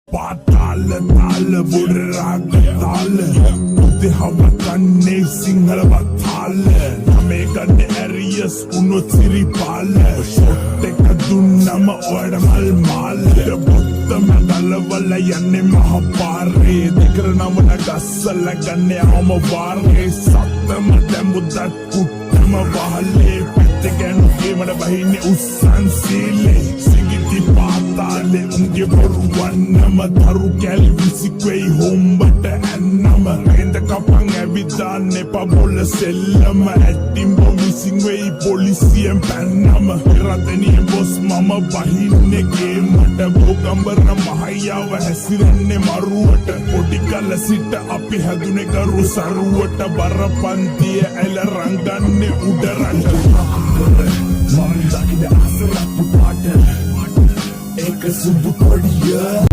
පාතාල තාල බොඩ රාග තාල උදේ හව කන්නේ සිංහල වතාල මේ ගන්නේ ඇරියස් උනොත් සිරිපාල ෂොට් එක දුන්නම ඔයාට මල් මාල බොත්තම ගලවල යන්නේ මහ පාරේ දෙකර නමන ගස්සල ගන්නේ අවම වාරේ සත්තම දැම්බුදත් කුට්ටම වහලේ පැත්තේ ගැනු ගේමඩ බහින්නේ උස්සන් සීලේ සිගිති පාතාලේ උන්ගේ බොරුවන්නම තරු කැලි විසික්වෙයි හොම්බට ඇන්නම රේන්ද කපන් ඇවිදාන්නේ පබොල සෙල්ලම ඇට්ටිම්බ මිසින් වෙයි පොලිසියෙන් පැන්නම රතනිය බොස් මම බහින්නේ ගේමට බෝගම්බර මහයාව හැසිරෙන්නේ මරුවට පොඩි කල සිට අපි හැදුනේ කරු සරුවට බරපන්තිය ඇල රංගන්නේ උඩරට මම දකින අසරප්පු පාට ඒක සුදු කොඩිය